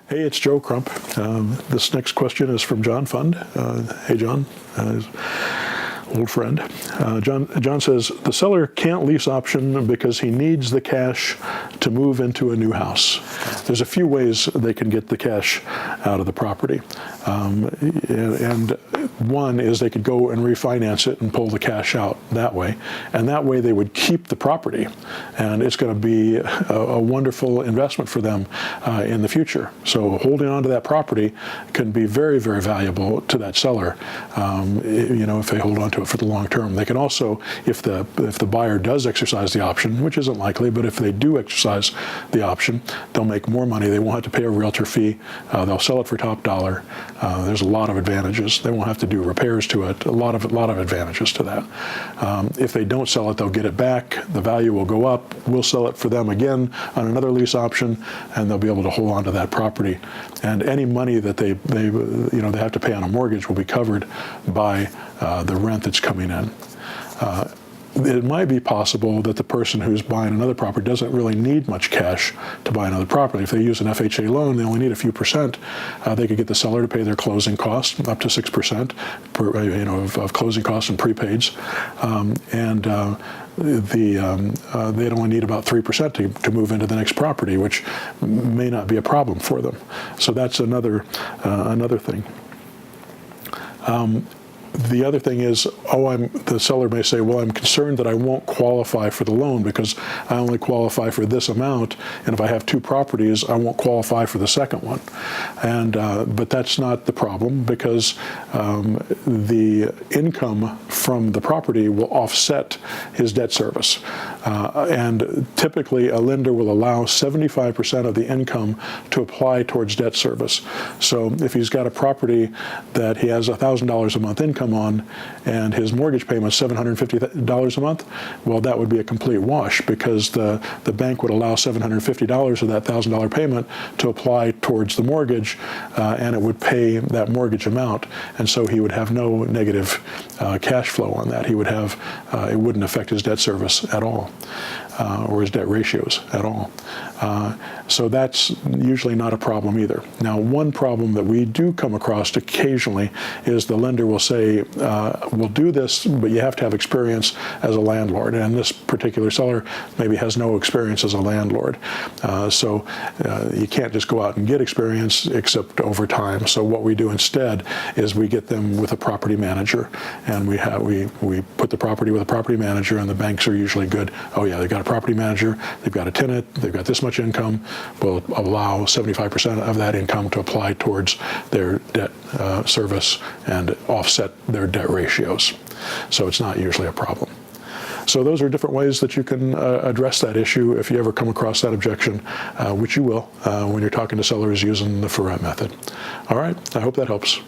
Hey, it's Joe Crump. This next question is from John Fund. Hey, John, old friend. John says, the seller can't lease option because he needs the cash to move into a new house. There's a few ways they can get the cash out of the property. And one is they could go and refinance it and pull the cash out that way. And that way they would keep the property. And it's going to be a wonderful investment for them in the future. So holding on to that property can be very, very valuable to that seller, if they hold on to it for the long term. They can also, if the buyer does exercise the option, which isn't likely, but if they do exercise the option, they'll make more money. They won't have to pay a realtor fee. They'll sell it for top dollar. There's a lot of advantages. They won't have to do repairs to it. A lot of advantages to that. If they don't sell it, they'll get it back. The value will go up. We'll sell it for them again on another lease option, and they'll be able to hold on to that property. And any money that they have to pay on a mortgage will be covered by the rent that's coming in. It might be possible that the person who's buying another property doesn't really need much cash to buy another property. If they use an FHA loan, they only need a few percent. They could get the seller to pay their closing costs, up to 6% of closing costs and prepaids, they'd only need about 3% to move into the next property, which may not be a problem for them. So that's another thing. The other thing is, the seller may say, well, I'm concerned that I won't qualify for the loan because I only qualify for this amount, and if I have two properties, I won't qualify for the second one. But that's not the problem, because the income from the property will offset his debt service. And typically, a lender will allow 75% of the income to apply towards debt service. So if he's got a property that he has $1,000 a month income on, and his mortgage payment is $750 a month, well, that would be a complete wash, because the bank would allow $750 of that $1,000 payment to apply towards the mortgage, and it would pay that mortgage amount, and so he would have no negative cash flow on that. He would have, it wouldn't affect his debt service at all, or his debt ratios at all. So that's usually not a problem either. Now, one problem that we do come across occasionally is the lender will say, we'll do this, but you have to have experience as a landlord. And this particular seller maybe has no experience as a landlord. So you can't just go out and get experience except over time. So what we do instead is we get them with a property manager, and we put the property with a property manager, and the banks are usually good. Oh yeah, they've got a property manager, they've got a tenant, they've got this much income. We'll allow 75% of that income to apply towards their debt service and offset their debt ratios. So it's not usually a problem. So those are different ways that you can address that issue if you ever come across that objection, which you will when you're talking to sellers using the FRET method. All right, I hope that helps.